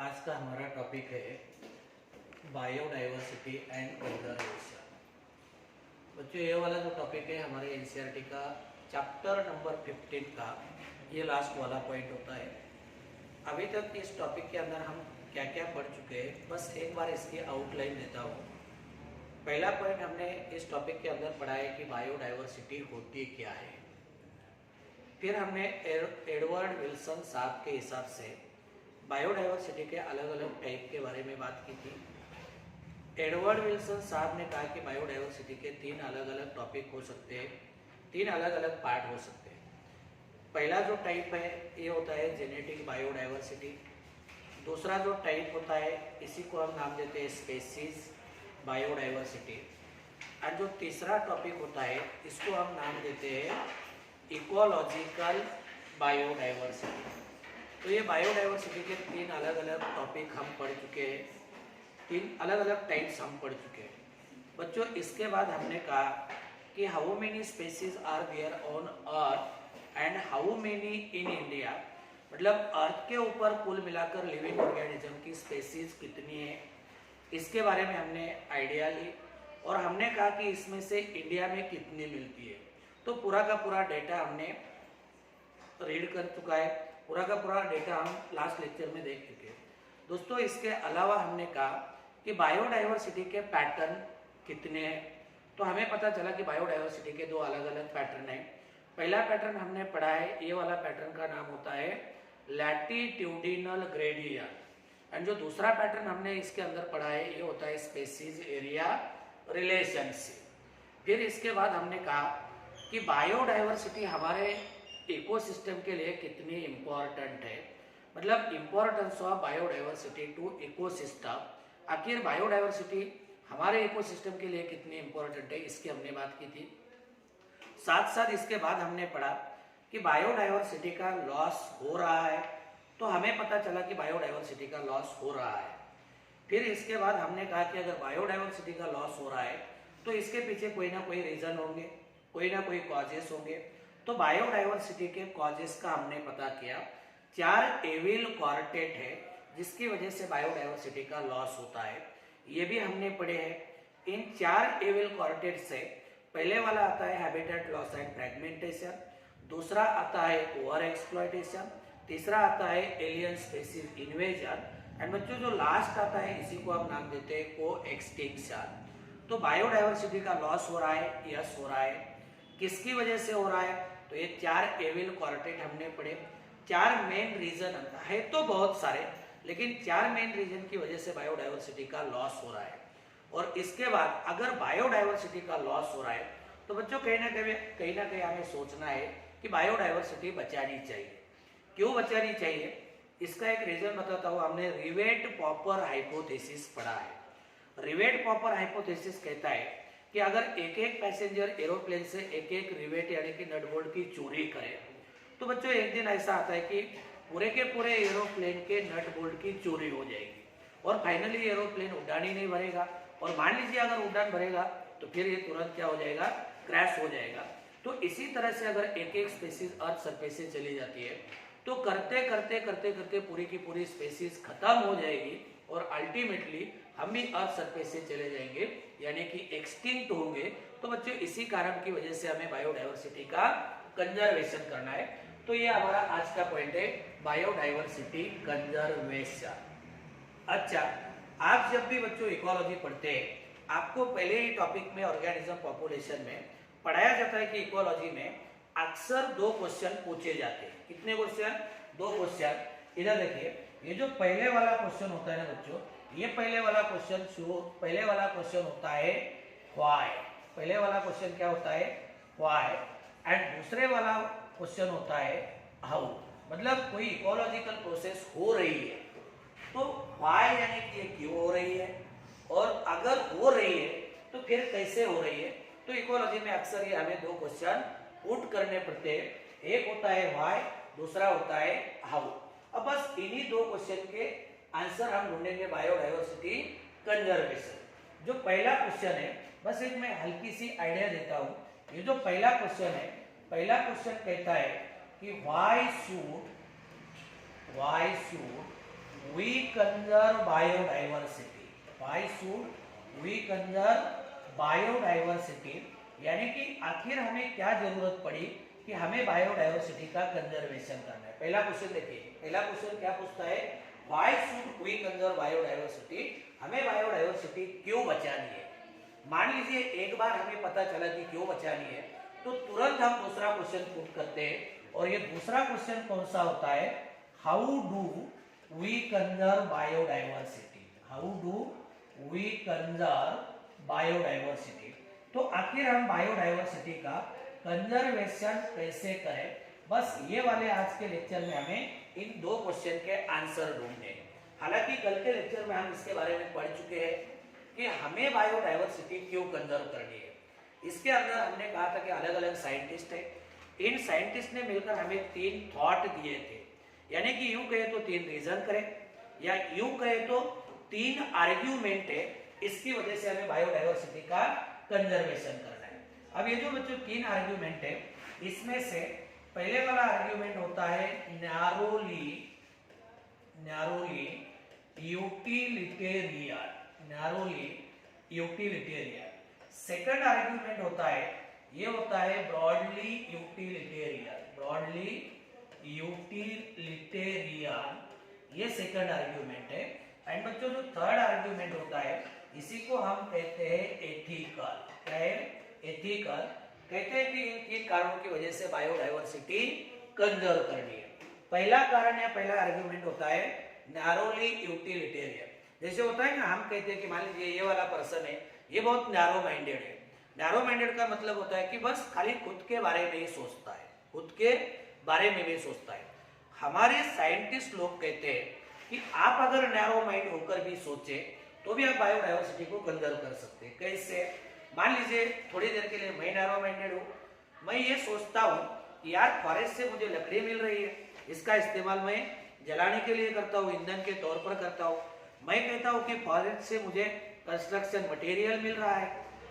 आज का हमारा टॉपिक है बायोडाइवर्सिटी एंड कंजर्वेशन। बच्चों, ये वाला जो टॉपिक है हमारे एनसीईआरटी का चैप्टर नंबर 15 का ये लास्ट वाला पॉइंट होता है। अभी तक इस टॉपिक के अंदर हम क्या क्या पढ़ चुके हैं, बस एक बार इसकी आउटलाइन देता हूँ। पहला पॉइंट हमने इस टॉपिक के अंदर पढ़ा है कि बायोडाइवर्सिटी होती क्या है। फिर हमने एडवर्ड विल्सन साहब के हिसाब से बायोडाइवर्सिटी के अलग अलग टाइप के बारे में बात की थी। एडवर्ड विल्सन साहब ने कहा कि बायोडाइवर्सिटी के 3 अलग अलग टॉपिक हो सकते हैं, 3 अलग अलग पार्ट हो सकते हैं। पहला जो टाइप है ये होता है जेनेटिक बायोडाइवर्सिटी। दूसरा जो टाइप होता है इसी को हम नाम देते हैं स्पेसीज बायोडाइवर्सिटी। और जो तीसरा टॉपिक होता है इसको हम नाम देते हैं इकोलॉजिकल बायोडाइवर्सिटी। तो ये बायोडाइवर्सिटी के 3 अलग अलग टॉपिक हम पढ़ चुके हैं, 3 अलग अलग टाइप्स हम पढ़ चुके हैं। बच्चों, इसके बाद हमने कहा कि how many species are there on earth and how many in India. मतलब अर्थ के ऊपर कुल मिलाकर लिविंग ऑर्गेनिज्म की स्पेसीज कितनी है, इसके बारे में हमने आइडिया ली। और हमने कहा कि इसमें से इंडिया में कितनी मिलती है। तो पूरा का पूरा डेटा हमने रीड कर चुका है, पूरा का पूरा डेटा हम लास्ट लेक्चर में देख चुके हैं। दोस्तों, इसके अलावा हमने कहा कि बायोडाइवर्सिटी के पैटर्न कितने हैं। तो हमें पता चला कि बायोडाइवर्सिटी के 2 अलग अलग पैटर्न हैं। पहला पैटर्न हमने पढ़ा है, ये वाला पैटर्न का नाम होता है लैटिट्यूडिनल ग्रेडियंट। एंड जो दूसरा पैटर्न हमने इसके अंदर पढ़ा है ये होता है स्पेसीज एरिया रिलेशनशिप। फिर इसके बाद हमने कहा कि बायोडाइवर्सिटी हमारे इकोसिस्टम के लिए कितनी इम्पोर्टेंट है, मतलब importance of biodiversity to ecosystem. आखिर बायोडाइवर्सिटी हमारे इकोसिस्टम के लिए कितनी इम्पोर्टेंट है, इसकी हमने बात की थी। साथ साथ इसके बाद हमने पढ़ा कि बायोडाइवर्सिटी का लॉस हो रहा है। तो हमें पता चला कि बायोडाइवर्सिटी का लॉस हो रहा है। फिर इसके बाद हमने कहा कि अगर बायोडाइवर्सिटी का लॉस हो रहा है तो इसके पीछे कोई ना कोई रीजन होंगे, कोई ना कोई कॉजेस होंगे। तो बायोडाइवर्सिटी के कॉजेस का हमने पता किया। 4 एविल क्वार्टेट है जिसकी वजह से बायोडाइवर्सिटी का लॉस होता है, ये भी हमने पढ़े हैं। इन 4 एविल क्वार्टेट से पहले वाला आता है हैबिटेट लॉस एंड फ्रेगमेंटेशन, दूसरा आता है ओवर एक्सप्लॉयटेशन, तीसरा आता है एलियन स्पेसीज इन्वेजन, एंड बच्चों जो लास्ट आता है इसी को हम नाम देते हैं को एक्सटिंक्शन। तो बायोडाइवर्सिटी का लॉस हो रहा है, यस हो रहा है। किसकी वजह से हो रहा है? तो ये 4 एविल क्वार्टेट हमने पढ़े। 4 मेन रीजन है तो बहुत सारे, लेकिन 4 मेन रीजन की वजह से बायोडाइवर्सिटी का लॉस हो रहा है। और इसके बाद अगर बायोडाइवर्सिटी का लॉस हो रहा है तो बच्चों कहीं ना कहीं हमें सोचना है कि बायोडाइवर्सिटी बचानी चाहिए। क्यों बचानी चाहिए, इसका एक रीजन बताता हूँ। हमने रिवेट पॉपर हाइपोथेसिस पढ़ा है। रिवेट पॉपर हाइपोथेसिस कहता है कि अगर एक एक पैसेंजर एरोप्लेन से एक एक रिवेट यानी कि नट बोल्ट की चोरी करे तो बच्चों एक दिन ऐसा आता है कि पूरे के पूरे एरोप्लेन के नट बोल्ट की चोरी हो जाएगी और फाइनली एरोप्लेन उड़ान ही नहीं भरेगा। और मान लीजिए अगर उड़ान भरेगा तो फिर ये तुरंत क्या हो जाएगा, क्रैश हो जाएगा। तो इसी तरह से अगर एक एक स्पेसीज अर्थ सरफेस से चली जाती है तो करते करते करते करते पूरी की पूरी स्पेसीज खत्म हो जाएगी और अल्टीमेटली हम भी अर्थ सरफेस से चले जाएंगे यानी कि एक्सटिंक्ट होंगे। तो बच्चों इसी कारण की वजह से हमें बायोडाइवर्सिटी का कंजर्वेशन करना है। तो ये हमारा आज का पॉइंट है, बायोडाइवर्सिटी कंजर्वेशन। अच्छा, आप जब भी बच्चों इकोलॉजी पढ़ते हैं आपको पहले ही टॉपिक में ऑर्गेनिज्म पॉपुलेशन में पढ़ाया जाता है कि इकोलॉजी में अक्सर 2 क्वेश्चन पूछे जाते हैं। कितने क्वेश्चन? 2 क्वेश्चन। इधर देखिए, ये जो पहले वाला क्वेश्चन होता है ना बच्चों, ये पहले वाला क्वेश्चन होता है व्हाई। पहले वाला क्वेश्चन क्या होता है? व्हाई। एंड दूसरे वाला क्वेश्चन होता है हाउ। मतलब कोई इकोलॉजिकल प्रोसेस हो रही है तो व्हाई यानी कि ये क्यों हो रही है, और अगर हो रही है तो फिर कैसे हो रही है। तो इकोलॉजी में अक्सर ये हमें 2 क्वेश्चन पुट करने पड़ते हैं। एक होता है व्हाई, दूसरा होता है हाउ। अब बस इन्हीं 2 क्वेश्चन के आंसर हम ढूंढेंगे बायोडाइवर्सिटी कंजर्वेशन। जो पहला क्वेश्चन है, बस एक मैं हल्की सी आइडिया देता हूं। ये जो पहला क्वेश्चन है, पहला क्वेश्चन कहता है कि why should we conserve biodiversity? Why should we conserve biodiversity? यानी कि आखिर हमें क्या जरूरत पड़ी कि हमें बायोडाइवर्सिटी का कंजर्वेशन करना है। पहला क्वेश्चन देखिए, पहला क्वेश्चन क्या पूछता है, why should we conserve biodiversity? हमें बायोडाइवर्सिटी क्यों बचानी है? मान लीजिए एक बार हमें पता चला कि क्यों बचानी है, तो तुरंत हम दूसरा क्वेश्चन पुट करते हैं, और ये दूसरा क्वेश्चन कौन सा होता है, how do we conserve biodiversity? How do we conserve biodiversity? तो आखिर हम बायोडाइवर्सिटी का कंजर्वेशन कैसे करें, बस ये वाले आज के लेक्चर में हमें इन दो क्वेश्चन के आंसर ढूंढने हैं। हालांकि कल के लेक्चर में हम इसके बारे में पढ़ चुके हैं कि हमें बायोडाइवर्सिटी क्यों कंजर्व करनी है। इसके अंदर हमने कहा था कि अलग अलग साइंटिस्ट है, इन साइंटिस्ट ने मिलकर हमें 3 थॉट दिए थे, यानी कि यूं कहे तो 3 रीजन करें, या यूं कहे तो 3 आर्ग्यूमेंट है, इसकी वजह से हमें बायोडाइवर्सिटी का कंजर्वेशन करना है। अब ये जो बच्चों 3 आर्ग्यूमेंट है, इसमें से पहले वाला आर्ग्यूमेंट होता है narrowly utilitarian, narrowly utilitarian. Second argument होता है, ये होता है ब्रॉडली यूटिलिटेरियन, ब्रॉडली यूटिलिटेरियन, ये सेकंड आर्ग्यूमेंट है। एंड बच्चों जो थर्ड आर्ग्यूमेंट होता है, इसी को हम कहते हैं एथिकल। क्या है? एथिकल। कहते हैं कि इन 3 कारणों की वजह से बायोडाइवर्सिटी कंजर्व करनी है। पहला कारण या पहला आर्ग्यूमेंट होता है नैरोली यूटिलिटेरियन। जैसे होता है ना, हम कहते हैं कि मान लीजिए ये वाला पर्सन है, ये बहुत नैरो माइंडेड है। नैरो माइंडेड का मतलब होता है कि बस खाली खुद के बारे में ही सोचता है, खुद के बारे में भी सोचता है। हमारे साइंटिस्ट लोग कहते हैं कि आप अगर नैरो माइंड होकर भी सोचे तो भी आप बायोडाइवर्सिटी को कंजर्व कर सकते हैं। कैसे? मान लीजिए थोड़ी देर के लिए मैं नैरो माइंडेड हूँ, मैं ये सोचता हूँ कि यार फॉरेस्ट से मुझे लकड़ी मिल रही है, इसका इस्तेमाल मैं जलाने के लिए करता हूँ, ईंधन के तौर पर करता हूँ। मैं कहता हूँ कि फॉरेस्ट से मुझे कंस्ट्रक्शन मटेरियल मिल रहा है,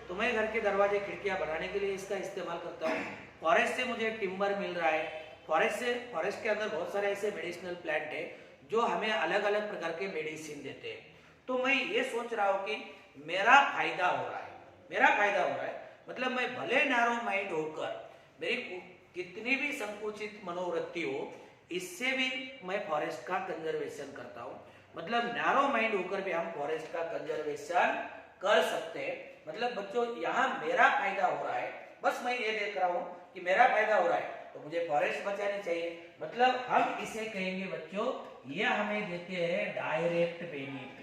तो मैं घर के दरवाजे खिड़कियाँ बनाने के लिए इसका इस्तेमाल करता हूँ। फॉरेस्ट से मुझे टिम्बर मिल रहा है, फॉरेस्ट के अंदर बहुत सारे ऐसे मेडिसिनल प्लांट है जो हमें अलग अलग प्रकार के मेडिसिन देते हैं। तो मैं ये सोच रहा हूँ कि मेरा फायदा हो रहा है, मेरा फायदा हो रहा है, मतलब मैं भले नैरो माइंड होकर मेरी कितनी भी संकुचित मनोवृत्ति हो, इससे भी मैं फॉरेस्ट का कंजर्वेशन करता हूँ। मतलब नैरो माइंड होकर भी हम फॉरेस्ट का कंजर्वेशन कर सकते हैं। मतलब बच्चों यहाँ मेरा फायदा हो रहा है, बस मैं ये देख रहा हूँ कि मेरा फायदा हो रहा है तो मुझे फॉरेस्ट बचानी चाहिए। मतलब हम इसे कहेंगे बच्चों, ये हमें देते हैं डायरेक्ट बेनिफिट।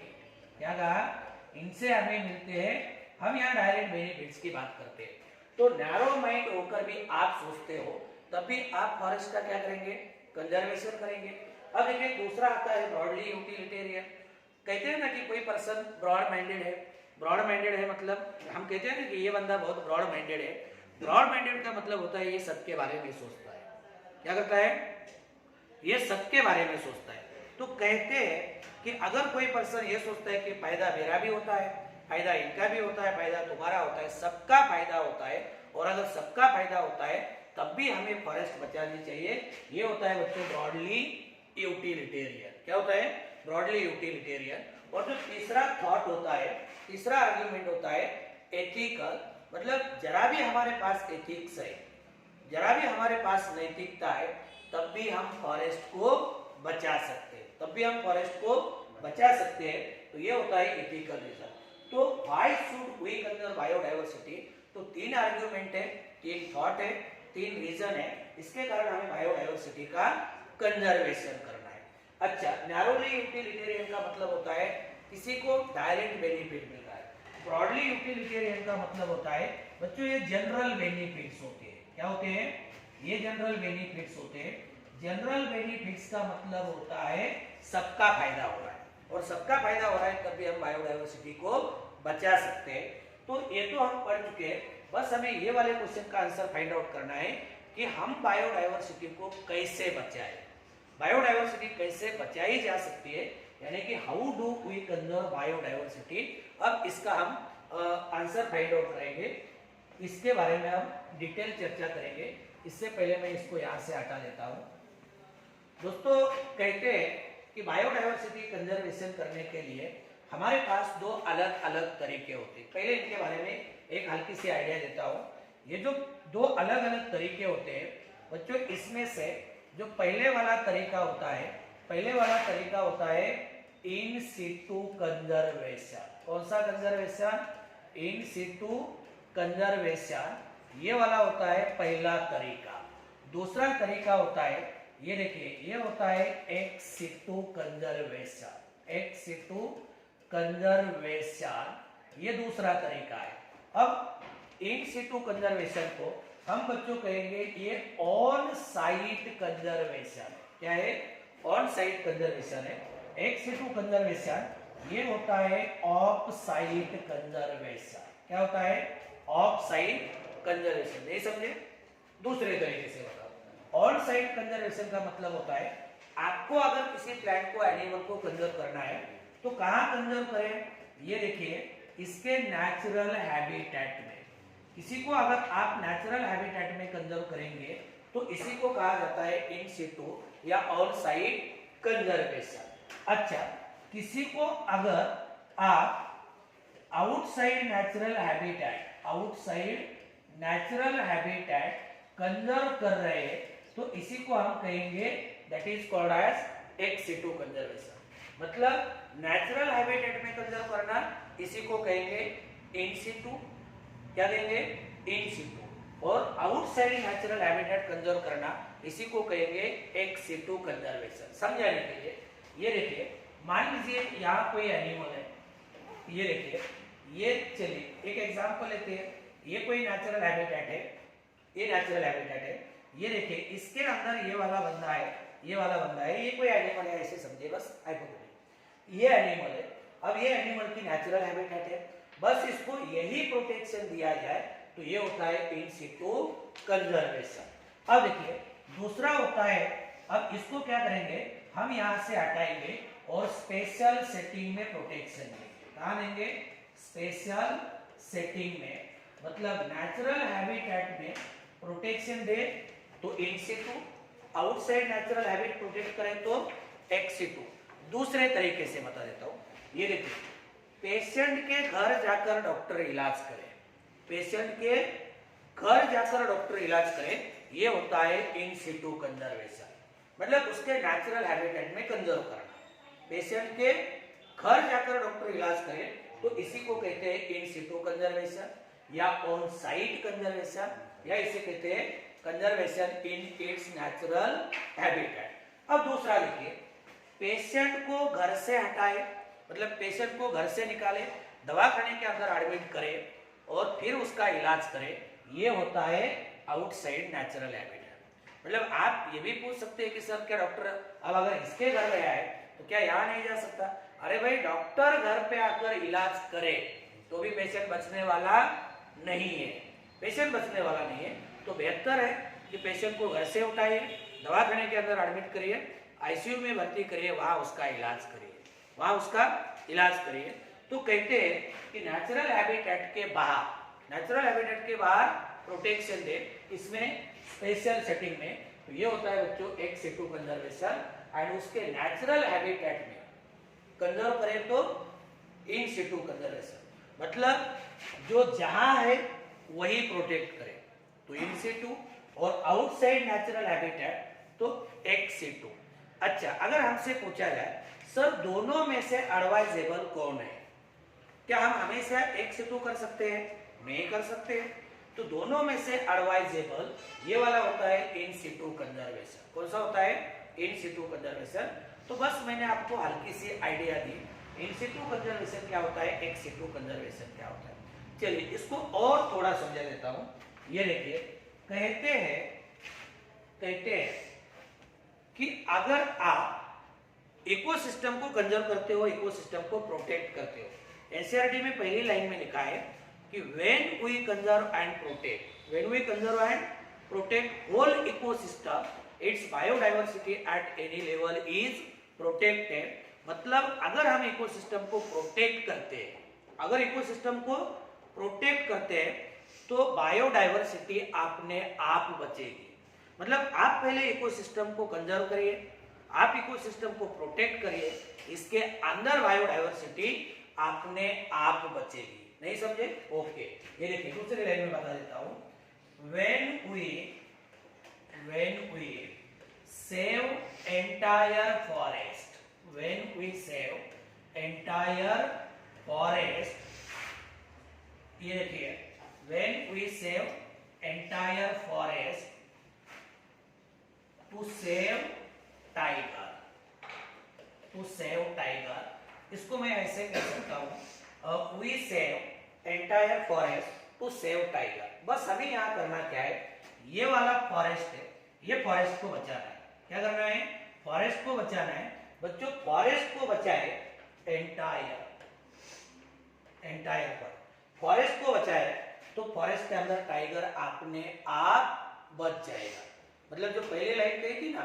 क्या कहा? इनसे हमें मिलते हैं, हम यहाँ डायरेक्ट बेनिफिट्स की बात करते हैं। तो नैरो माइंड होकर भी आप सोचते हो, तब भी आप फॉरेस्ट का क्या करेंगे? कंजर्वेशन करेंगे। अब देखिए दूसरा आता है ब्रॉडली यूटिलिटेरियन। कहते हैं ना कि कोई पर्सन ब्रॉड माइंडेड है, ब्रॉड माइंडेड है मतलब हम कहते हैं ना कि ये बंदा बहुत ब्रॉड माइंडेड है। ब्रॉड माइंडेड का मतलब होता है ये सबके बारे में सोचता है। क्या करता है? ये सबके बारे में सोचता है। तो कहते हैं कि अगर कोई पर्सन ये सोचता है कि फायदा मेरा भी होता है, फायदा इनका भी होता है, फायदा तुम्हारा होता है, सबका फायदा होता है, और अगर सबका फायदा होता है तब भी हमें फॉरेस्ट बचानी चाहिए, ये होता है बच्चों ब्रॉडली यूटिलिटेरियन। क्या होता है? Broadly utilitarian. और जो तीसरा थॉट होता है, तीसरा आर्ग्यूमेंट होता है एथिकल। मतलब जरा भी हमारे पास एथिक्स है, जरा भी हमारे पास नैतिकता है, तब भी हम फॉरेस्ट को बचा सकते हैं, तब भी हम फॉरेस्ट को बचा सकते हैं। तो ये होता है एथिकल रीजन। तो why should we conserve biodiversity? तो 3 आर्ग्यूमेंट है, 3 थॉट है, 3 रीजन है, इसके कारण हमें बायोडाइवर्सिटी का कंजर्वेशन करना है। अच्छा, नैरोली यूटिलिटेरियन का मतलब होता है किसी को डायरेक्ट बेनिफिट मिल रहा है। ब्रॉडली यूटिलिटेरियन का मतलब होता है बच्चों ये जनरल बेनिफिट्स होते हैं। क्या होते हैं? ये जनरल बेनिफिट्स होते हैं। जनरल बेनिफिट्स का मतलब होता है सबका फायदा हो रहा है, और सबका फायदा हो रहा है तभी हम बायोडाइवर्सिटी को बचा सकते हैं। तो ये तो हम पढ़ चुके हैं, बस हमें ये वाले क्वेश्चन का आंसर फाइंड आउट करना है कि हम बायोडाइवर्सिटी को कैसे बचाएं, बायोडाइवर्सिटी कैसे बचाई जा सकती है, यानी कि how do we conserve biodiversity. अब इसका हम आंसर फाइंड आउट करेंगे, इसके बारे में हम डिटेल चर्चा करेंगे। इससे पहले मैं इसको यहाँ से हटा देता हूँ। दोस्तों कहते हैं कि बायोडाइवर्सिटी कंजर्वेशन करने के लिए हमारे पास दो अलग अलग तरीके होते हैं। पहले इनके बारे में एक हल्की सी आइडिया देता हूँ। ये जो दो अलग अलग तरीके होते हैं बच्चों, इसमें से जो पहले वाला तरीका होता है इन सिटू कंजर्वेशन। कौन सा कंजर्वेशन? इन सिटू कंजर्वेशन। ये वाला होता है पहला तरीका। दूसरा तरीका होता है, ये देखिए, ये होता है x situ conservation. X situ conservation ये दूसरा तरीका है। अब इन सिटू कंजर्वेशन को हम बच्चों कहेंगे ये ऑन साइट कंजर्वेशन। क्या है? ऑन साइट कंजर्वेशन है। एक्स सिटू कंजर्वेशन ये होता है ऑफ साइट कंजर्वेशन। क्या होता है? Of site conservation. नहीं समझे? दूसरे तरीके से बताओ। ऑन साइट कंजर्वेशन का मतलब होता है आपको अगर किसी प्लांट को, एनिमल को कंजर्व करना है तो कहाँ कंजर्व करें? ये देखिए, इसके नेचुरल हैबिटेट में। किसी को अगर आप नेचुरल हैबिटेट में कंजर्व करेंगे तो इसी को कहा जाता है इन सिटू या ऑन साइट कंजर्वेशन। अच्छा, किसी को अगर आप आउटसाइड नेचुरल हैबिटेट कंजर्व कर रहे हैं तो इसी को हम कहेंगे that is called as ex situ conservation. मतलब नेचुरल हैबिटेट में कंजर्व करना, इसी को कहेंगे इन सिटू। क्या कहेंगे? इन सिटू। और आउटसाइड नेचुरल हैबिटेट कंजर्व करना, इसी को कहेंगे एक्स सिटू कंजर्वेशन। समझाने के लिए ये देखिए, मान लीजिए यहाँ कोई एनिमल है, ये देखिए, ये चलिए एक एग्जांपल लेते हैं। ये कोई नेचुरल हैबिटेट है, ये देखिए, इसके अंदर ये वाला बंदा है, ये कोई एनिमल है, ऐसे समझिए बस। ये एनिमल है। अब ये एनिमल की नेचुरल हैबिटेट है, बस इसको यही प्रोटेक्शन दिया जाए तो ये होता है इन सिटू कंजर्वेशन। अब देखिए, दूसरा होता है, अब इसको क्या करेंगे, हम यहाँ से हटाएंगे और स्पेशल सेटिंग में प्रोटेक्शन देंगे। कहाँ देंगे? स्पेशल सेटिंग में। मतलब नेचुरल हैबिटेट में प्रोटेक्शन दे तो in situ, outside natural habit protect करें तो एक्स सिटू। दूसरे तरीके से बता देता हूँ। ये देखिए, पेशेंट के घर जाकर डॉक्टर इलाज करे, ये होता है इन सिटू कंजर्वेशन। मतलब उसके नेचुरल हैबिटेट में कंजर्व करना। पेशेंट के घर जाकर डॉक्टर इलाज करे तो इसी को कहते हैं इन सिटू कंजर्वेशन या ऑन साइट कंजर्वेशन, या इसे कहते हैं conservation in its natural habitat. अब दूसरा देखिए, पेशेंट को घर से हटाए, मतलब पेशेंट को घर से निकाले, दवाखाने के अंदर एडमिट करे और फिर उसका इलाज करे, ये होता है आउटसाइड नेचुरल हैबिटेट। मतलब आप ये भी पूछ सकते हैं कि सर क्या डॉक्टर अब अगर इसके घर गया है तो क्या यहाँ नहीं जा सकता? अरे भाई, डॉक्टर घर पे आकर इलाज करे तो भी पेशेंट बचने वाला नहीं है। तो बेहतर है कि पेशेंट को घर से उठाइए, दवाखाने के अंदर एडमिट करिए, आईसीयू में भर्ती करिए, वहां उसका इलाज करिए। तो कहते हैं कि नेचुरल हैबिटेट के बाहर प्रोटेक्शन दे, इसमें स्पेशल सेटिंग में। तो ये होता है बच्चों एक्स सिटू कंजर्वेशन। एंड उसके नेचुरल हैबिटेट में कंजर्व करें तो इन सिटू कंजर्वेशन। मतलब जो जहां है वही प्रोटेक्ट करे तो इन सिटू, और आउटसाइड नेचुरल हैबिटेट तो एक्स सिटू। अच्छा, अगर हमसे पूछा जाए सर दोनों में से एडवाइजेबल कौन है, क्या हम हमेशा एक्स सिटू कर सकते हैं? नहीं कर सकते। तो दोनों में से एडवाइजेबल ये वाला होता है इन सिटू कंजर्वेशन। कौन सा होता है? इन सिटू कंजर्वेशन। तो बस मैंने आपको हल्की सी आइडिया दी, इन सिटू कंजर्वेशन क्या होता है, एक्स सिटू कंजर्वेशन क्या होता है। चलिए इसको और थोड़ा समझा देता हूं। ये देखिए, कहते हैं कि अगर आप इकोसिस्टम को कंजर्व करते हो, इकोसिस्टम को प्रोटेक्ट करते हो, एनसीईआरटी में पहली लाइन में लिखा है कि when we conserve and protect whole ecosystem, it's biodiversity at any level is protected. मतलब अगर हम इकोसिस्टम को प्रोटेक्ट करते हैं तो बायोडाइवर्सिटी अपने आप बचेगी। मतलब आप पहले इकोसिस्टम को कंजर्व करिए, आप इकोसिस्टम को प्रोटेक्ट करिए, इसके अंदर बायोडाइवर्सिटी अपने आप बचेगी। नहीं समझे? ओके, ये देखिए दूसरी लाइन में बता देता हूं। when we save entire forest, when we save entire forest, ये देखिए when we save entire forest to save tiger, इसको मैं ऐसे कह सकता हूं, we save entire forest to save tiger। बस हमें यहाँ करना क्या है, ये वाला फॉरेस्ट है, ये फॉरेस्ट को बचाना है। क्या करना है? फॉरेस्ट को बचाना है। बच्चों फॉरेस्ट को बचाए, एंटायर फॉरेस्ट को बचाए तो फॉरेस्ट के अंदर टाइगर अपने आप बच जाएगा। मतलब जो पहले लाइन कही थी ना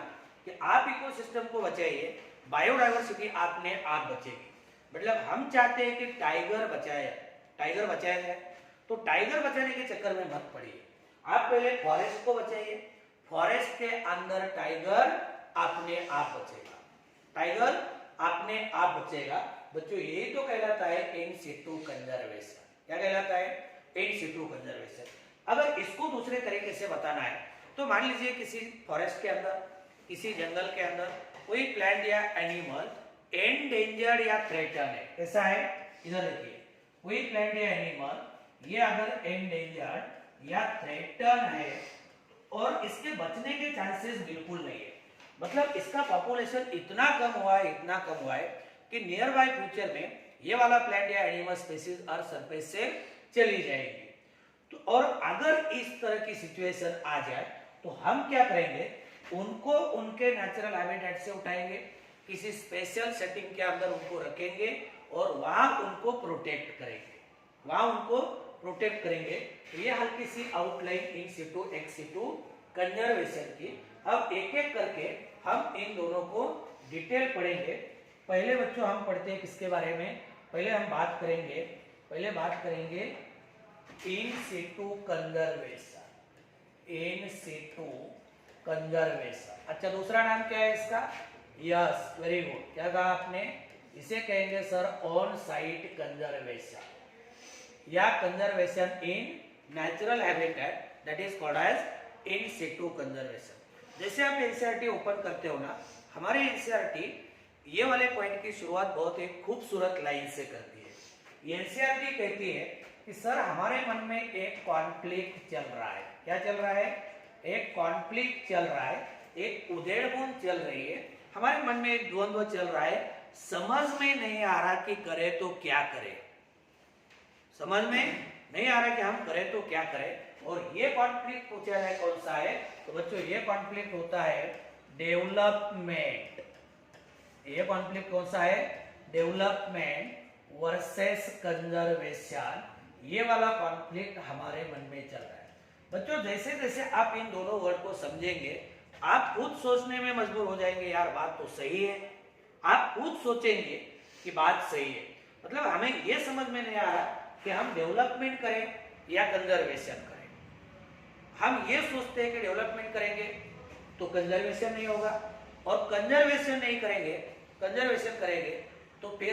कि आप इकोसिस्टम को बचाइए, बायोडाइवर्सिटी अपने आप बचेगी। मतलब हम चाहते हैं कि टाइगर बचाया जाए, तो टाइगर बचाने के चक्कर में मत पड़िए, आप पहले फॉरेस्ट को बचाइए, फॉरेस्ट के अंदर टाइगर अपने आप बचेगा, टाइगर अपने आप बचेगा। बच्चों यही तो कहलाता है इन सिटू कंजर्वेशन। क्या कहलाता है? इन सिटू कंजर्वेशन। अगर इसको दूसरे तरीके से बताना है तो मान लीजिए किसी फॉरेस्ट के अंदर, किसी जंगल के अंदर कोई प्लांट या एनिमल एंडेंजर्ड या थ्रेटन है। कैसा है? इधर देखिए, कोई प्लांट या एनिमल ये अगर एंडेंजर्ड या थ्रेटन है और इसके बचने के चांसेस बिल्कुल नहीं है, मतलब इसका पॉपुलेशन इतना कम हुआ है कि नियर बाय फ्यूचर में ये वाला प्लांट या एनिमल स्पीशीज अर्थ सरफेस से चली जाएगी। तो और अगर इस तरह की सिचुएशन आ जाए तो हम क्या करेंगे, उनको उनके नेचुरल हैबिटेट से उठाएंगे, किसी स्पेशल सेटिंग के अंदर उनको रखेंगे और वहां उनको प्रोटेक्ट करेंगे। तो ये हल्की सी आउटलाइन इन सिटू एक्स सिटू कंजर्वेशन की। अब एक एक करके हम इन दोनों को डिटेल पढ़ेंगे। पहले बच्चों हम पढ़ते हैं किसके बारे में? पहले बात करेंगे इन सिटू कंजर्वेशन। अच्छा, दूसरा नाम क्या है इसका? Yes, very good. क्या कहा आपने? इसे कहेंगे सर ऑन साइट कंजर्वेशन या conservation in natural habitat, that is called as in situ conservation. जैसे आप एनसीईआरटी ओपन करते हो ना, हमारे एनसीईआरटी ये वाले पॉइंट की शुरुआत बहुत एक खूबसूरत लाइन से करती है। एनसीईआरटी कहती है कि सर हमारे मन में एक कॉन्फ्लिक्ट चल रहा है। क्या चल रहा है? एक कॉन्फ्लिक्ट चल रहा है, एक उधेड़बुन चल रही है, हमारे मन में एक द्वंद्व चल रहा है, समझ में नहीं आ रहा कि करे तो क्या करे, समझ में नहीं आ रहा कि हम करें तो क्या करें। और ये कॉन्फ्लिक्ट पूछा है कौन सा है? तो बच्चों ये कॉन्फ्लिक्ट होता है डेवलपमेंट। ये कॉन्फ्लिक्ट कौन सा है? Development versus conservation. ये वाला कॉन्फ्लिक्ट हमारे मन में चल रहा है। बच्चों जैसे जैसे आप इन दोनों वर्ड को समझेंगे, आप खुद सोचने में मजबूर हो जाएंगे, यार बात तो सही है। आप खुद सोचेंगे कि बात सही है। मतलब हमें ये समझ में नहीं आ रहा कि हम डेवलपमेंट करें या कंजर्वेशन करें। हम ये सोचते हैं कि डेवलपमेंट करेंगे तो कंजर्वेशन नहीं होगा, और कंजर्वेशन करेंगे तो फिर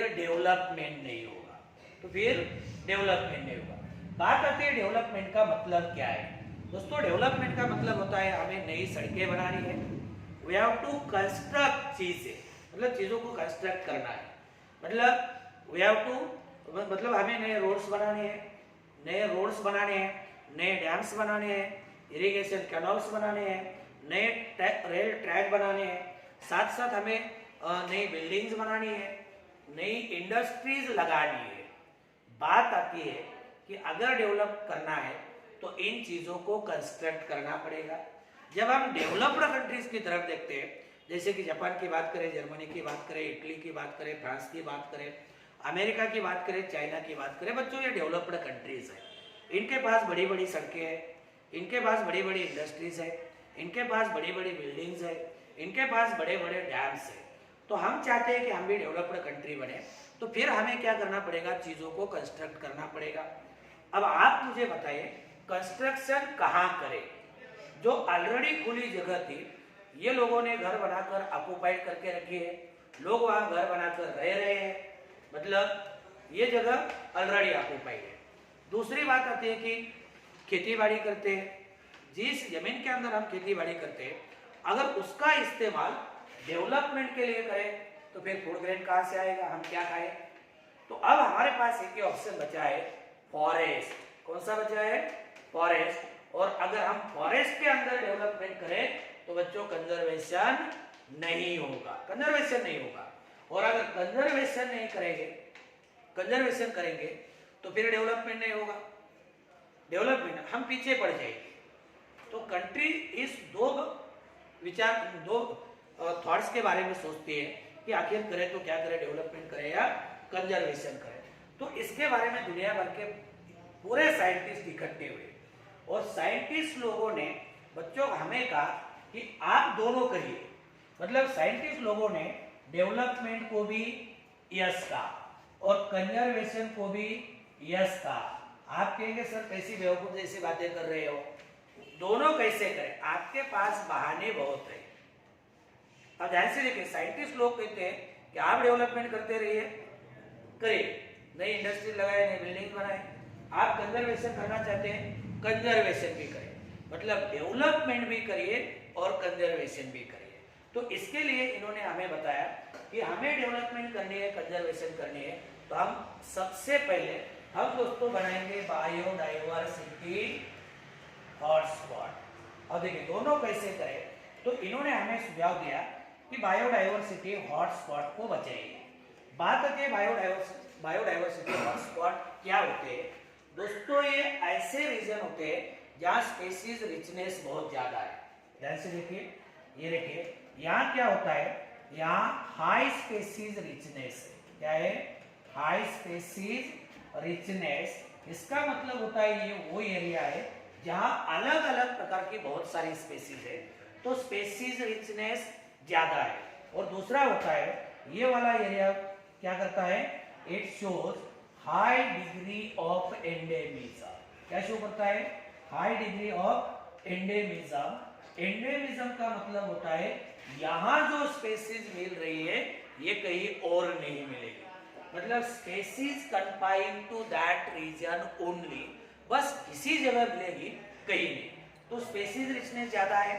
डेवलपमेंट नहीं होगा, बात आती है डेवलपमेंट का मतलब क्या है। दोस्तों डेवलपमेंट का मतलब होता है हमें नई सड़कें बनानी है, वी हैव टू कंस्ट्रक्ट चीजें, मतलब चीजों को कंस्ट्रक्ट करना है। मतलब वी हैव टू, मतलब हमें नए रोड्स बनाने हैं, नए डैम्स बनाने हैं, इरिगेशन कैनल्स बनाने हैं, नए रेल ट्रैक बनाने हैं, साथ साथ हमें नई बिल्डिंग्स बनानी है, नई इंडस्ट्रीज लगानी है। बात आती है कि अगर डेवलप करना है तो इन चीजों को कंस्ट्रक्ट करना पड़ेगा। जब हम डेवलप्ड कंट्रीज की तरफ देखते हैं, जैसे कि जापान की बात करें, जर्मनी की बात करें, इटली की बात करें, फ्रांस की बात करें, अमेरिका की बात करें, चाइना की बात करें, बच्चों ये डेवलप्ड कंट्रीज है। इनके पास बड़ी बड़ी सड़कें हैं, इनके पास बड़ी बड़ी इंडस्ट्रीज है, इनके पास बड़ी बड़ी बिल्डिंग्स है, इनके पास बड़े बड़े डैम्स है। तो हम चाहते हैं कि हम भी डेवलप्ड कंट्री बने, तो फिर हमें क्या करना पड़ेगा? चीजों को कंस्ट्रक्ट करना पड़ेगा। अब आप मुझे बताइए कंस्ट्रक्शन कहाँ करें? जो ऑलरेडी खुली जगह थी ये लोगों ने घर बनाकर ऑक्युपाइड करके रखी है, लोग वहां घर बनाकर रह रहे हैं, मतलब ये जगह ऑलरेडी ऑक्युपाइड है। दूसरी बात आती है कि खेती बाड़ी करते हैं, जिस जमीन के अंदर हम खेती बाड़ी करते हैं अगर उसका इस्तेमाल डेवलपमेंट के लिए करें तो फिर फूड ग्रेन कहाँ से आएगा, हम क्या खाएं। तो अब हमारे पास एक ही ऑप्शन बचा है फॉरेस्ट। कौन सा बचा है, फॉरेस्ट। और अगर हम फॉरेस्ट के अंदर डेवलपमेंट करें तो बच्चों कंजर्वेशन नहीं होगा, कंजर्वेशन नहीं होगा। और अगर कंजर्वेशन नहीं करेंगे, कंजर्वेशन करेंगे तो फिर डेवलपमेंट नहीं होगा, डेवलपमेंट हम पीछे पड़ जाएंगे। तो कंट्री इस दो विचार, दो थॉट्स के बारे में सोचती है कि आखिर करें तो क्या करें, डेवलपमेंट करें या कंजर्वेशन करें। तो इसके बारे में दुनिया भर के पूरे साइंटिस्ट इकट्ठे हुए और साइंटिस्ट लोगों ने बच्चों हमें कहा कि आप दोनों कहिए, मतलब साइंटिस्ट लोगों ने डेवलपमेंट को भी यस कहा और कंजर्वेशन को भी यस कहा। आप कहेंगे सर कैसी बेवकूफ जैसी बातें कर रहे हो, दोनों कैसे करें, आपके पास बहाने बहुत है। अब ध्यान से देखिए, साइंटिस्ट लोग कहते हैं कि आप डेवलपमेंट करते रहिए, करिए, नई इंडस्ट्री लगाए, नई बिल्डिंग बनाए। आप कंजर्वेशन करना चाहते हैं, कंजर्वेशन भी करें, मतलब डेवलपमेंट भी करिए और कंजर्वेशन भी करिए। तो इसके लिए इन्होंने हमें बताया कि हमें डेवलपमेंट करनी है, कंजर्वेशन करनी है, तो हम सबसे पहले हम दोस्तों बनाएंगे बायोडाइवर्सिटी हॉटस्पॉट। अब देखिए दोनों कैसे करें, तो इन्होंने हमें सुझाव दिया कि बायोडाइवर्सिटी हॉटस्पॉट को बचाइए। बात आती है बायोडाइवर्सिटी हॉटस्पॉट क्या होते हैं दोस्तों, ये ऐसे रीजन होते हैं जहाँ स्पेसीज रिचनेस बहुत ज्यादा है। ध्यान से देखिए, ये देखिए यहाँ क्या होता है, यहाँ हाई स्पेसीज रिचनेस है। क्या है, हाई स्पेसीज रिचनेस। इसका मतलब होता है ये वो एरिया है जहाँ अलग अलग प्रकार की बहुत सारी स्पेसीज है, तो स्पेसीज रिचनेस ज्यादा है। और दूसरा होता है ये वाला एरिया क्या करता है, it shows high degree of endemism. क्या शो करता है, high degree of endemism. Endemism का मतलब होता है यहाँ जो स्पेसीज मिल रही है ये कहीं और नहीं मिलेगी, मतलब species confined to that region only, बस इसी जगह मिलेगी, कहीं नहीं। तो स्पेसीज रिचनेस ज्यादा है,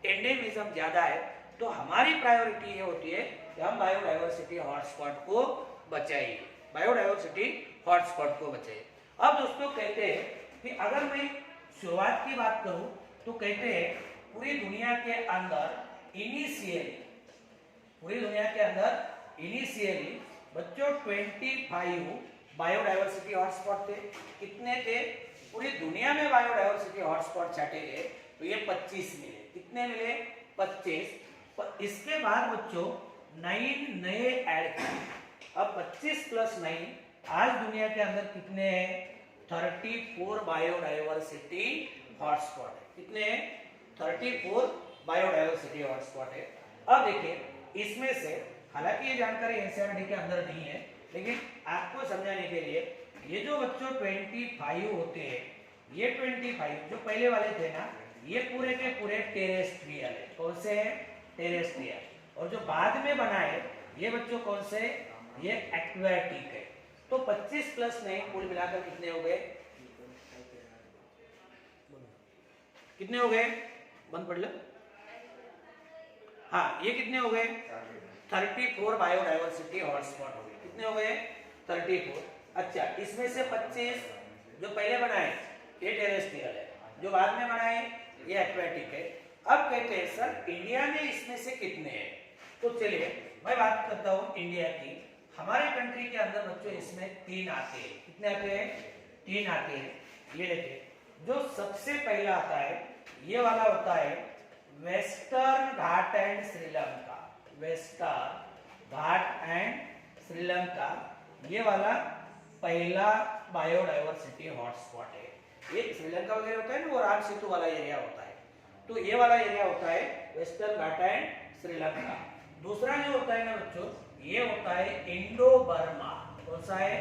एंडेमिज्म ज्यादा है, तो हमारी प्रायोरिटी ये होती है कि हम बायोडाइवर्सिटी हॉटस्पॉट को बचाइए, बायोडाइवर्सिटी हॉटस्पॉट को बचाइए। अब दोस्तों कहते हैं कि अगर मैं शुरुआत की बात करूं तो कहते हैं पूरी दुनिया के अंदर इनिशियली, पूरी दुनिया के अंदर इनिशियली बच्चों 25 बायोडाइवर्सिटी हॉटस्पॉट थे। कितने थे, पूरी दुनिया में बायोडाइवर्सिटी हॉटस्पॉट छाटे गए तो ये 25 मिले। कितने मिले, 25। इसके बाद बच्चों 9 नए ऐड किए। अब 25 + 9 आज दुनिया के अंदर कितने हैं, 34 बायोडाइवर्सिटी हॉटस्पॉट है। कितने हैं, 34 बायोडाइवर्सिटी हॉटस्पॉट है। अब देखिए इसमें से, हालांकि ये जानकारी एनसीईआरटी के अंदर नहीं है, लेकिन आपको समझाने के लिए ये जो बच्चों 25 होते हैं, ये 25 जो पहले वाले थे ना, ये पूरे के पूरे टेरेस्ट्रियल है। कौन से हैं, टेरेस्ट्रियल। और जो बाद में बनाए ये बच्चों कौन से, ये एक्वेटिक है। तो 25 + 9 कुल मिलाकर कितने हो गए, कितने हो गए, बंद पढ़ लो। हाँ, ये कितने हो गए, 34 बायोडाइवर्सिटी हॉटस्पॉट हो गए। कितने हो गए, 34। अच्छा, इसमें से 25 जो पहले बनाए ये टेरेस्ट्रियल है, जो बाद में बनाए ये एक्वेटिक है। अब कहते हैं सर इंडिया में इसमें से कितने हैं, तो चलिए मैं बात करता हूँ इंडिया की। हमारे कंट्री के अंदर बच्चों इसमें 3 आते हैं। कितने आते हैं, 3 आते हैं। ये देखिए, जो सबसे पहला आता है ये वाला होता है Western Ghat and Sri Lanka. Western Ghat and Sri Lanka, ये वाला पहला बायोडाइवर्सिटी हॉटस्पॉट है। ये श्रीलंका वगैरह होता है ना, वो राम सेतु वाला एरिया होता है, तो ये वाला एरिया होता है वेस्टर्न घाट एंड श्रीलंका। दूसरा जो होता है ना बच्चों, ये होता है इंडो बर्मा। कौन सा है,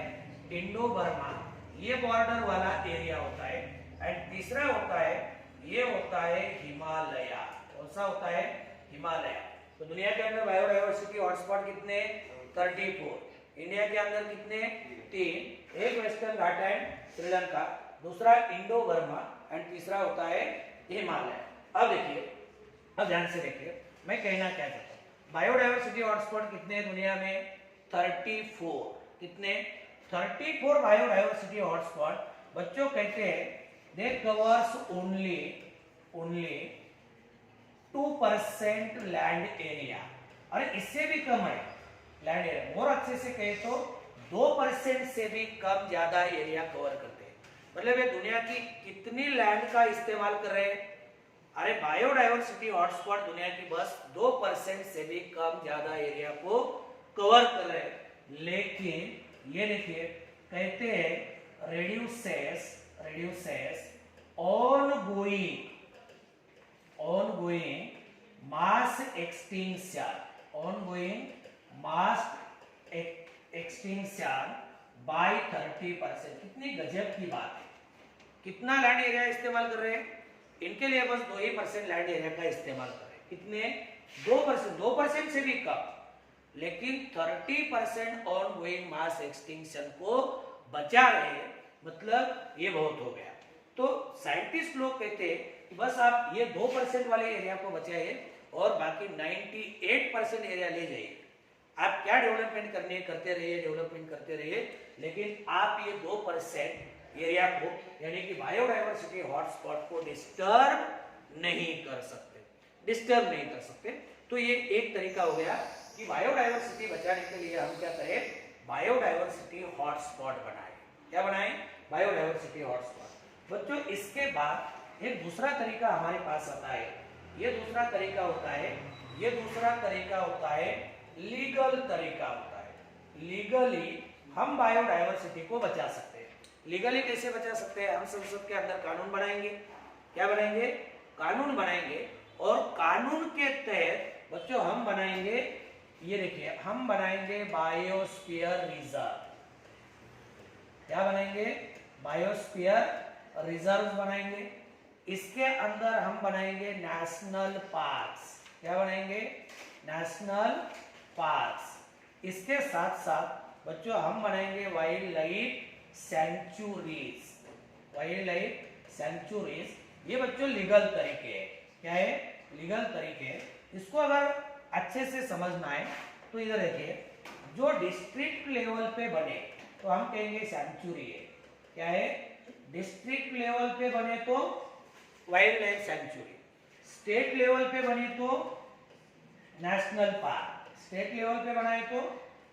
इंडो बर्मा, ये बॉर्डर वाला एरिया होता है। एंड तीसरा होता है, ये होता है हिमालय। कौन सा होता है, हिमालय। तो दुनिया के अंदर बायोडाइवर्सिटी हॉटस्पॉट कितने? 34। इंडिया के अंदर कितने? 3। एक वेस्टर्न घाट एंड श्रीलंका, दूसरा इंडो बर्मा एंड तीसरा होता है हिमालय। अब देखिए, अब ध्यान से देखिए मैं कहना क्या चाहता हूँ। बायोडाइवर्सिटी हॉटस्पॉट कितने हैं दुनिया में? 34। कितने? 34 बायोडाइवर्सिटी हॉटस्पॉट बच्चों कहते हैं दे कवर्स ओनली 2% लैंड एरिया। अरे इससे भी कम है लैंड एरिया, और अच्छे से कहे तो 2% से भी कम ज्यादा एरिया कवर करते हैं। मतलब ये दुनिया की कितनी लैंड का इस्तेमाल कर रहे हैं? अरे बायोडाइवर्सिटी हॉटस्पॉट दुनिया की बस 2% से भी कम ज्यादा एरिया को कवर कर रहे हैं। लेकिन ये देखिए कहते हैं reduces ongoing mass extinction by 30%। कितनी गजब की बात है। कितना लैंड एरिया इस्तेमाल कर रहे हैं? इनके लिए बस 2% लैंड एरिया का इस्तेमाल कर रहे हैं। कितने? 2% से भी कम। लेकिन 30% ऑन गोइंग मास एक्सटिंक्शन को बचा रहे हैं, मतलब ये बहुत हो गया। तो साइंटिस्ट लोग कहते हैं कि बस आप ये 2% वाले एरिया को बचाइए और बाकी 98% एरिया ले जाइए। आप क्या डेवलपमेंट करते रहिए, लेकिन आप ये 2% एरिया को यानी कि बायोडाइवर्सिटी हॉटस्पॉट को डिस्टर्ब नहीं कर सकते। तो ये एक तरीका हो गया कि बायोडाइवर्सिटी बचाने के लिए हम क्या करें? बायोडाइवर्सिटी हॉटस्पॉट बनाएं। क्या बनाएं? Biodiversity hotspot. बच्चों इसके बाद एक दूसरा तरीका हमारे पास आता है। ये दूसरा तरीका होता है लीगल तरीका होता है। लीगली हम बायोडाइवर्सिटी को बचा सकते हैं। लीगली कैसे बचा सकते हैं? हम संसद के अंदर कानून बनाएंगे। क्या बनाएंगे? कानून बनाएंगे, और कानून के तहत बच्चों हम बनाएंगे, ये देखिए हम बनाएंगे बायोस्फीयर रिजर्व। क्या बनाएंगे? बायोस्फीयर रिजर्व बनाएंगे। इसके अंदर हम बनाएंगे नेशनल पार्क्स। क्या बनाएंगे? National parks. इसके साथ साथ बच्चों हम बनाएंगे वाइल्ड लाइफ सेंचुरीज। ये बच्चों लीगल तरीके हैं। क्या है? लीगल तरीके। इसको अगर अच्छे से समझना है तो इधर देखिए, जो डिस्ट्रिक्ट लेवल पे बने तो हम कहेंगे सेंचुरी है। क्या है? डिस्ट्रिक्ट लेवल पे बने तो wild life sanctuary, state level पे बने तो नेशनल पार्क, स्टेट लेवल पे बनाए तो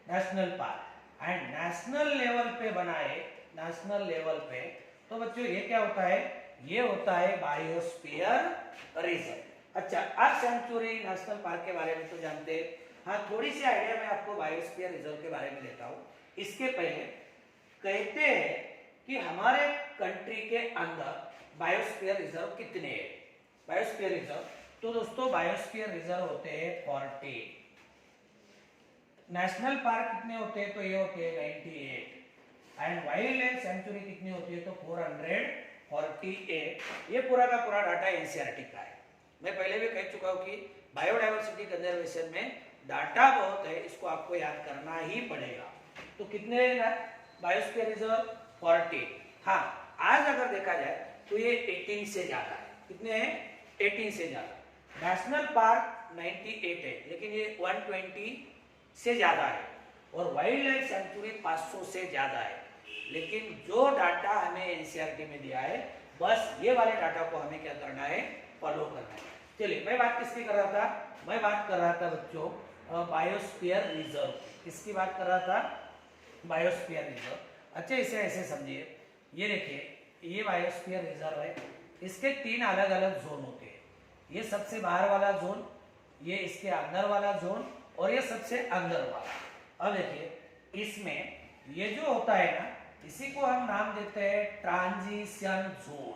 national park, and national level पे तो बच्चों ये क्या होता है? ये होता है बायोस्फीयर रिजर्व। अच्छा, आप सेंचुरी नेशनल पार्क के बारे में तो जानते हैं। हाँ, थोड़ी सी आइडिया मैं आपको बायोस्फीयर रिजर्व के बारे में देता हूँ। इसके पहले कहते हैं कि हमारे कंट्री के अंदर बायोस्फीयर रिजर्व कितने हैं? बायोस्फीयर रिजर्व तो दोस्तों बायोस्फीयर रिजर्व होते हैं 40। नेशनल पार्क कितने होते हैं? तो ये होते हैं 98। एंड वाइल्ड लाइफ सेंचुरी कितनी होती है? तो 448। ये पूरा का पूरा डाटा एनसीईआरटी का है। मैं पहले भी कह चुका हूँ कि बायोडाइवर्सिटी कंजर्वेशन में डाटा बहुत है, इसको आपको याद करना ही पड़ेगा। तो कितने बायोस्फीयर रिजर्व? 40। हाँ, आज अगर देखा जाए तो ये 18 से ज्यादा है। कितने हैं? 18 से ज्यादा। नेशनल पार्क 98 है, लेकिन ये 120 से ज्यादा है, और वाइल्ड लाइफ सेंचुरी 500 से ज्यादा है। लेकिन जो डाटा हमें एनसीईआरटी में दिया है, बस ये वाले डाटा को हमें क्या करना है? फॉलो करना है। चलिए, मैं बात किसकी कर रहा था? मैं बात कर रहा था बच्चों बायोस्फीयर रिजर्व। किसकी बात कर रहा था? Biosphere reserve. अच्छा, इसे ऐसे समझिए, ये देखिए ये बायोस्फीयर रिजर्व है। इसके 3 अलग अलग जोन होते हैं। ये सबसे बाहर वाला जोन, ये इसके अंदर वाला जोन, और ये सबसे अंदर वाला। अब देखिए इसमें ये जो होता है ना, इसी को हम नाम देते हैं ट्रांजिशन जोन।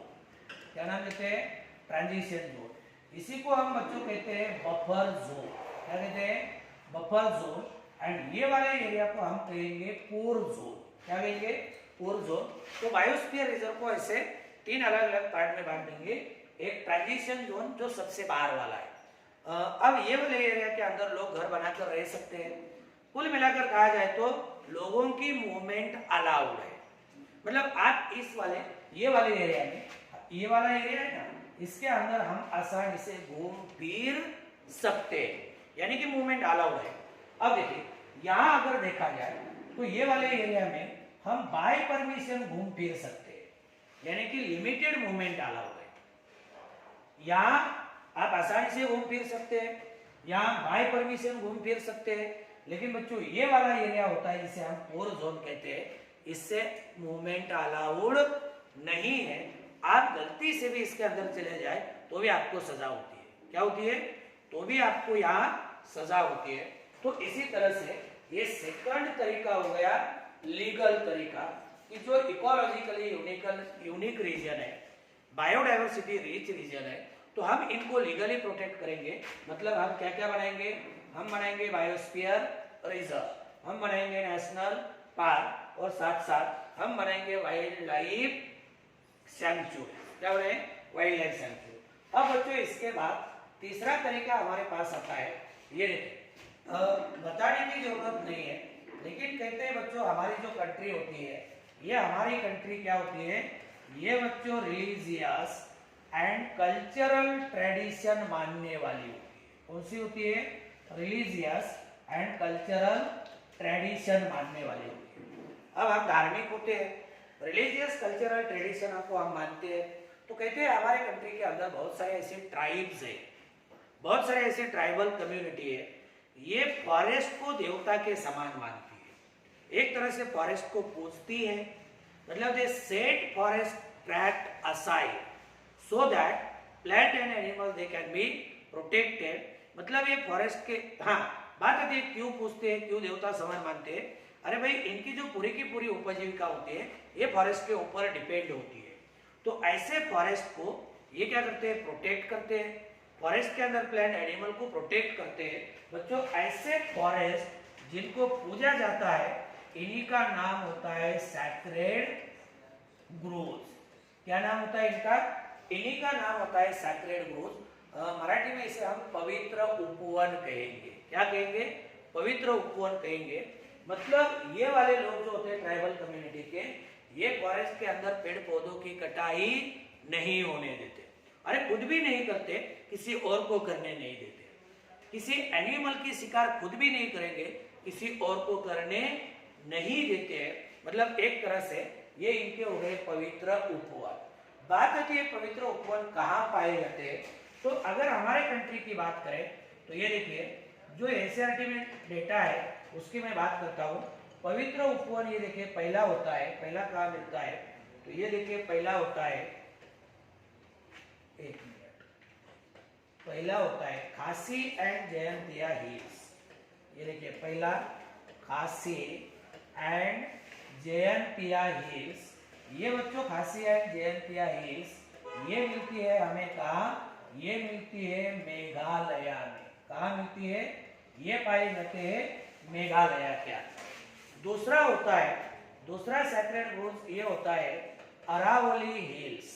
क्या नाम देते हैं? Transition zone. इसी को हम बच्चों कहते हैं बफर जोन। क्या कहते हैं? Buffer zone. एंड ये वाले एरिया को हम कहेंगे कोर जोन। क्या कहेंगे? Core zone. तो बायोस्फीयर रिजर्व को ऐसे 3 अलग अलग पार्ट में बांट देंगे। एक ट्रांजिशन जोन जो सबसे बाहर वाला है, अब ये वाले एरिया के अंदर लोग घर बनाकर रह सकते हैं। कुल मिलाकर कहा जाए तो लोगों की मूवमेंट अलाउड है। मतलब आप इस वाले ये वाले एरिया में, ये वाला एरिया है ना, इसके अंदर हम आसानी से घूम फिर सकते हैं, यानी कि मूवमेंट अलाउड है। अब देखिए यहाँ अगर देखा जाए तो ये वाले एरिया में हम बाय परमिशन घूम फिर सकते हैं, यानी कि लिमिटेड मूवमेंट अलाउड है। यहाँ आप आसानी से घूम फिर सकते हैं, यहाँ बाय परमिशन घूम फिर सकते हैं। लेकिन बच्चों ये वाला एरिया होता है जिसे हम कोर जोन कहते हैं, इससे मूवमेंट अलाउड नहीं है। आप गलती से भी इसके अंदर चले जाए तो भी आपको सजा होती है। क्या होती है? तो भी आपको यहाँ सजा होती है। तो इसी तरह से ये सेकंड तरीका हो गया लीगल तरीका, कि जो इकोलॉजिकली यूनिक रीजन है, बायोडाइवर्सिटी रिच रीजन है, तो हम इनको लीगली प्रोटेक्ट करेंगे। मतलब हम क्या क्या बनाएंगे? हम बनाएंगे बायोस्फीयर रिजर्व, हम बनाएंगे नेशनल पार्क, और साथ साथ हम बनाएंगे वाइल्ड लाइफ सैंक्चुअरी। क्या बने? Wild life sanctuary. अब बच्चों इसके बाद तीसरा तरीका हमारे पास आता है, ये बताने की जरूरत नहीं है, लेकिन कहते हैं बच्चों हमारी जो कंट्री होती है, ये हमारी कंट्री क्या होती है? ये बच्चों रिलीजियस एंड कल्चरल ट्रेडिशन मानने वाली होती है। कौन सी होती है? रिलीजियस एंड कल्चरल ट्रेडिशन मानने वाली होती है। अब हम धार्मिक होते हैं, रिलीजियस कल्चरल ट्रेडिशन को हम मानते हैं, तो कहते हैं हमारे कंट्री के अंदर बहुत सारे ऐसे ट्राइब्स है, बहुत सारे ऐसे ट्राइबल कम्युनिटी है, ये फॉरेस्ट को देवता के समान मानती है, एक तरह से फॉरेस्ट को पूजती है। मतलब they set forest tract aside so that plant and animal they can be protected. मतलब ये फॉरेस्ट के, हाँ बात आती है क्यों पूछते हैं, क्यों देवता समान मानते हैं? अरे भाई इनकी जो पूरी की पूरी उपजीविका होती है ये फॉरेस्ट के ऊपर डिपेंड होती है। तो ऐसे फॉरेस्ट को ये क्या करते हैं? प्रोटेक्ट करते हैं। फॉरेस्ट के अंदर प्लांट एनिमल को प्रोटेक्ट करते हैं। बच्चों ऐसे फॉरेस्ट जिनको पूजा जाता है इन्हीं का नाम होता है सैक्रेड ग्रोव्स। क्या नाम होता है इनका? इन्हीं का नाम होता है सैक्रेड ग्रोव्स। मराठी में इसे हम पवित्र उपवन कहेंगे। क्या कहेंगे? पवित्र उपवन कहेंगे। मतलब ये वाले लोग जो होते हैं ट्राइबल कम्युनिटी के, ये फॉरेस्ट के अंदर पेड़ पौधों की कटाई नहीं होने देते। अरे खुद भी नहीं करते, किसी और को करने नहीं देते। किसी एनिमल की शिकार खुद भी नहीं करेंगे, किसी और को करने नहीं देते हैं। मतलब एक तरह से ये इनके हो गए पवित्र उपवन। बात आती है पवित्र उपवन कहाँ पाए जाते हैं, तो अगर हमारे कंट्री की बात करें तो ये देखिए जो एनसीईआरटी में डेटा है उसकी मैं बात करता हूँ। पवित्र उपवन ये देखिए पहला होता है, पहला कहाँ मिलता है? तो ये देखिए पहला होता है, एक मिनट, पहला होता है खासी एंड जयंतिया हिल्स। ये देखिए पहला खासी एंड जयंतिया हिल्स। ये बच्चों खासी एंड जयंतिया हिल्स ये मिलती है हमें कहाँ? ये मिलती है मेघालय में। कहाँ मिलती है? ये पाए जाते हैं मेघालय के अंदर। दूसरा होता है, दूसरा सैक्रेड ग्रोव्स ये होता है अरावली हिल्स।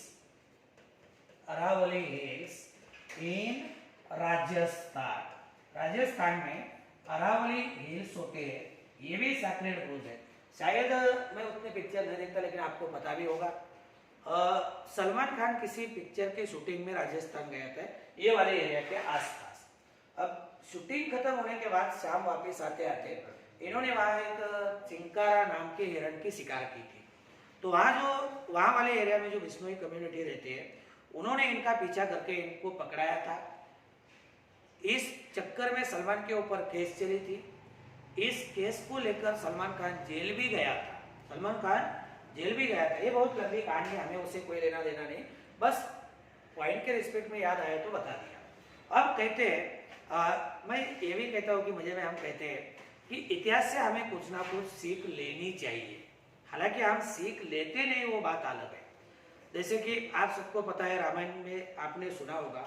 अरावली हिल्स इन राजस्थान। राजस्थान में अरावली हिल्स होते हैं, ये भी सैक्रेड ग्रोव्स है। शायद मैं उतने पिक्चर नहीं देखता लेकिन आपको पता भी होगा। सलमान खान किसी पिक्चर के शूटिंग में राजस्थान गया था, ये वाले एरिया के आसपास। अब शूटिंग खत्म होने के बाद शाम वापस आते आते इन्होंने वहाँ एक चिंकारा नाम के हिरण की शिकार की थी। तो वहाँ वाले एरिया में जो बिश्नोई कम्युनिटी रहती है उन्होंने इनका पीछा करके इनको पकड़ाया था। इस चक्कर में सलमान के ऊपर केस चली थी। इस केस को लेकर सलमान खान जेल भी गया था। सलमान खान जेल भी गया था। ये बहुत लंबी कहानी है, हमें उससे कोई लेना देना नहीं, बस पॉइंट के रिस्पेक्ट में याद आया तो बता दिया। अब कहते हैं मैं ये भी कहता हूँ कि मजे में हम कहते हैं कि इतिहास से हमें कुछ ना कुछ सीख लेनी चाहिए। हालांकि हम सीख लेते नहीं वो बात अलग है। जैसे कि आप सबको पता है रामायण में आपने सुना होगा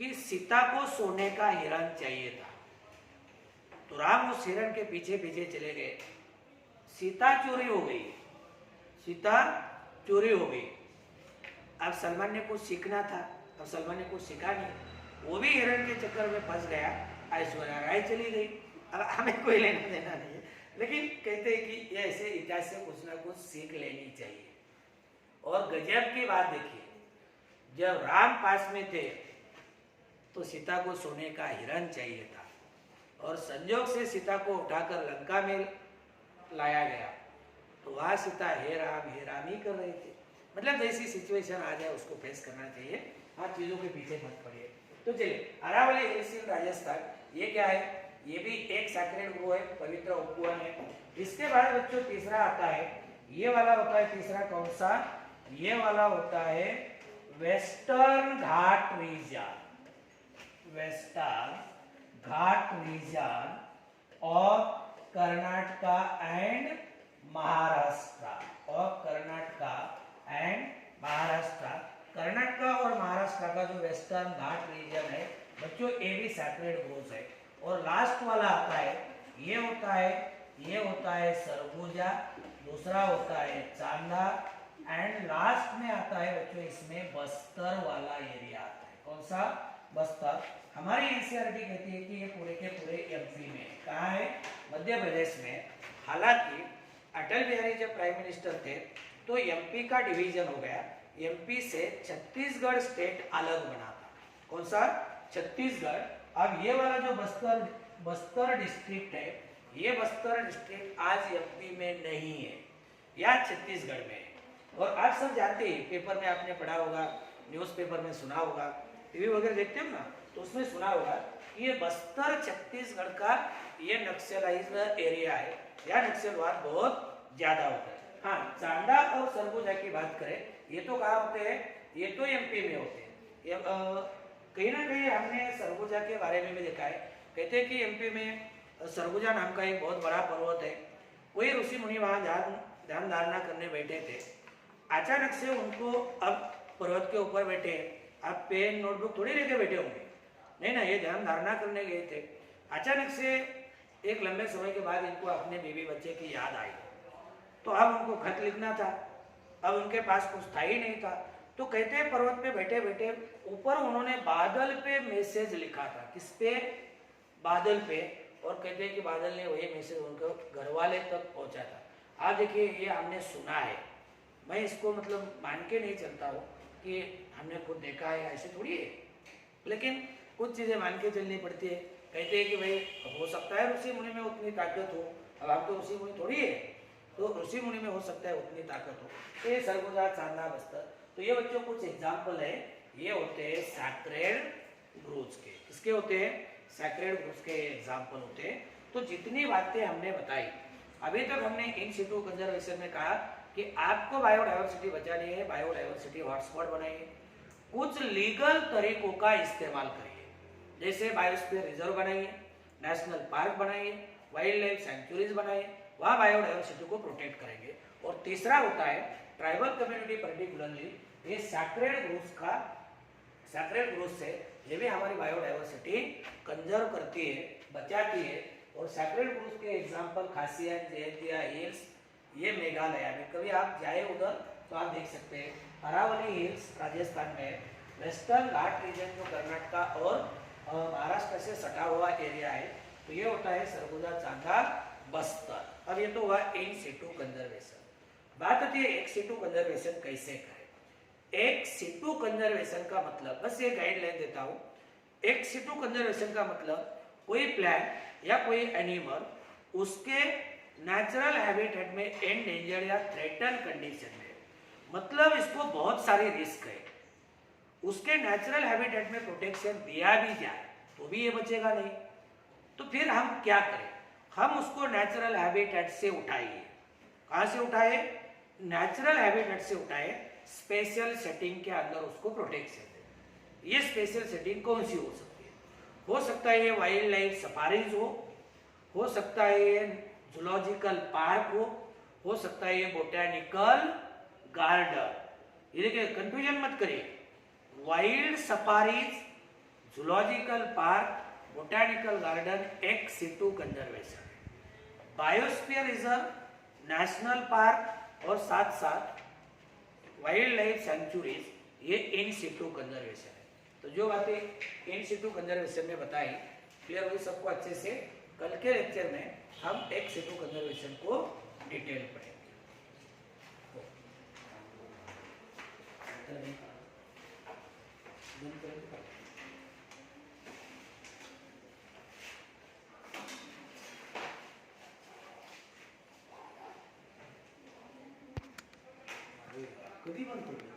कि सीता को सोने का हिरण चाहिए था, तो राम उस हिरण के पीछे पीछे चले गए, सीता चोरी हो गई। सीता चोरी हो गई। अब सलमान ने कुछ सीखना था, अब सलमान ने कुछ सीखा नहीं, वो भी हिरण के चक्कर में फंस गया, ऐश्वर्या राय चली गई। अब हमें कोई लेना देना नहीं है, लेकिन कहते हैं कि ये ऐसे इतिहास से कुछ ना कुछ सीख लेनी चाहिए। और गजब की बात देखिए, जब राम पास में थे तो सीता को सोने का हिरण चाहिए था, और संजोग से सीता को उठाकर लंका में लाया गया, तो वहां सीता हे राम ही कर रहे थे। मतलब जैसी सिचुएशन आ जाए उसको फेस करना चाहिए, हाँ चीजों के पीछे मत पड़िए। तो चलिए, अरावली हिल्स इन राजस्थान, ये क्या है? ये भी एक सैक्रेड ग्रोव है, पवित्र उपवन है। इसके बाद बच्चों तीसरा आता है, ये वाला होता है तीसरा, कौन सा? ये वाला होता है Western Ghat region, Western Ghat region of Karnataka and Maharashtra, of Karnataka and Maharashtra. Karnataka और महाराष्ट्र का जो वेस्टर्न घाट रीजन है बच्चों, ये भी सैक्रेड ग्रोव्स है। और लास्ट वाला आता है, ये होता है सरगुजा, दूसरा होता है चांदा, एंड लास्ट में आता है बच्चों इसमें बस्तर वाला एरिया आता है। कौन सा? बस्तर। हमारी एनसीईआरटी कहती है कि ये पूरे के पूरे एमपी में, कहाँ है? मध्य प्रदेश में। हालांकि अटल बिहारी जब प्राइम मिनिस्टर थे तो एमपी का डिवीजन हो गया, एमपी से छत्तीसगढ़ स्टेट अलग बना था। कौन सा? छत्तीसगढ़। अब ये वाला जो बस्तर डिस्ट्रिक्ट है, ये बस्तर डिस्ट्रिक्ट आज एमपी में नहीं है, या छत्तीसगढ़ में है। और आप सब जानते हैं, पेपर में आपने पढ़ा होगा, न्यूज़पेपर में सुना होगा, टीवी वगैरह देखते हो ना, तो उसमें सुना होगा कि ये बस्तर छत्तीसगढ़ का ये नक्सलाइज्ड एरिया है, या नक्सलवाद बहुत ज्यादा होता है। हाँ, चांदा और सरगुजा की बात करें, ये तो कहाँ होते हैं? ये तो एमपी में होते हैं। कहीं ना कहीं हमने सरगुजा के बारे में भी देखा है, कहते हैं कि एमपी में सरगुजा नाम का एक बहुत बड़ा पर्वत है। कोई ऋषि मुनि वहाँ ध्यान धारणा करने बैठे थे, अचानक से उनको, अब पर्वत के ऊपर बैठे, आप पेन नोटबुक थोड़ी लेके बैठे होंगे, नहीं ना, ये ध्यान धारणा करने गए थे। अचानक से एक लंबे समय के बाद इनको अपने बीवी बच्चे की याद आई, तो अब उनको खत लिखना था, अब उनके पास कुछ था ही नहीं था। तो कहते हैं पर्वत पे बैठे बैठे ऊपर उन्होंने बादल पे मैसेज लिखा था। किस पे? बादल पे। और कहते हैं कि बादल ने वही मैसेज उनको घर वाले तक पहुंचा था। आप देखिए, ये हमने सुना है, मैं इसको मतलब मान के नहीं चलता हूँ कि हमने खुद देखा है, ऐसे थोड़ी है, लेकिन कुछ चीज़ें मान के चलनी पड़ती है। कहते हैं कि भाई हो सकता है ऋषि मुनि में उतनी ताकत हो, अब आप तो ऋषि मुनि थोड़ी है, तो ऋषि मुनि में हो सकता है उतनी ताकत हो। तो ये सरगुजा, चांदा, बस्तर, तो ये बच्चों कुछ एग्जाम्पल है, ये होते हैं सैक्रेड ग्रोव्स के। किसके होते हैं? सैक्रेड ग्रोव्स के एग्जाम्पल होते हैं। तो जितनी बातें हमने बताई अभी तक, हमने इन सिटू कंजर्वेशन में कहा कि आपको बायोडाइवर्सिटी बचानी है, बायोडाइवर्सिटी हॉटस्पॉट बनाइए, कुछ लीगल तरीकों का इस्तेमाल करिए, जैसे बायोस्फीयर रिजर्व बनाइए, नेशनल पार्क बनाइए, वाइल्ड लाइफ सेंचुरीज बनाइए, वहाँ बायोडाइवर्सिटी को प्रोटेक्ट करेंगे। और तीसरा होता है ट्राइबल कम्युनिटी, पर्टिकुलरली ये सैक्रेड ग्रोव्स से ये भी हमारी बायोडाइवर्सिटी कंजर्व करती है, बचाती है। और सैक्रेड ग्रोव्स के एग्जांपल खासिया, जयंतिया हिल्स, ये मेघालय में, कभी आप जाए उधर तो आप देख सकते हैं। अरावली हिल्स राजस्थान में, वेस्टर्न घाट रीजन जो कर्नाटका और महाराष्ट्र से सटा हुआ एरिया है, तो ये होता है सरगुजा, चांदा, बस्तर। अब ये तो हुआ इन सिटू कंजर्वेशन। बात होती है एक सिटू कंजर्वेशन कैसे करें। एक सिटू कंजर्वेशन का मतलब, बस ये गाइडलाइन देता हूँ, एक सिटू कंजर्वेशन का मतलब कोई प्लांट या कोई एनिमल उसके नेचुरल हैबिटेट में एंडेंजर्ड या थ्रेटन कंडीशन में, मतलब इसको बहुत सारी रिस्क है, उसके नेचुरल हैबिटेट में प्रोटेक्शन दिया भी जाए तो भी ये बचेगा नहीं, तो फिर हम क्या करें? हम उसको नेचुरल हैबिटेट से उठाइए। कहाँ से उठाए? नेचुरल हैबिटेट से उठाए, स्पेशल सेटिंग के अंदर उसको प्रोटेक्शन दे। ये स्पेशल सेटिंग कौन सी हो सकती है? हो सकता है ये वाइल्ड लाइफ सफारीज हो सकता है ये जूलॉजिकल पार्क हो सकता है ये बोटैनिकल गार्डन। ये देखिए, कंफ्यूजन मत करिए, wild safaris, zoological park, botanical garden एक सिटू कंजर्वेशन है। बायोस्फीयर रिजर्व, नेशनल पार्क और साथ साथ वाइल्ड लाइफ सेंचुरीज, ये इन सिटू कंजर्वेशन है। तो जो बातें इन सिटू कंजर्वेशन में बताई क्लियर हुई सबको अच्छे से। कल के लेक्चर में हम एक्स सिटू कंजर्वेशन को डिटेल पढ़ेंगे। कधी बनतो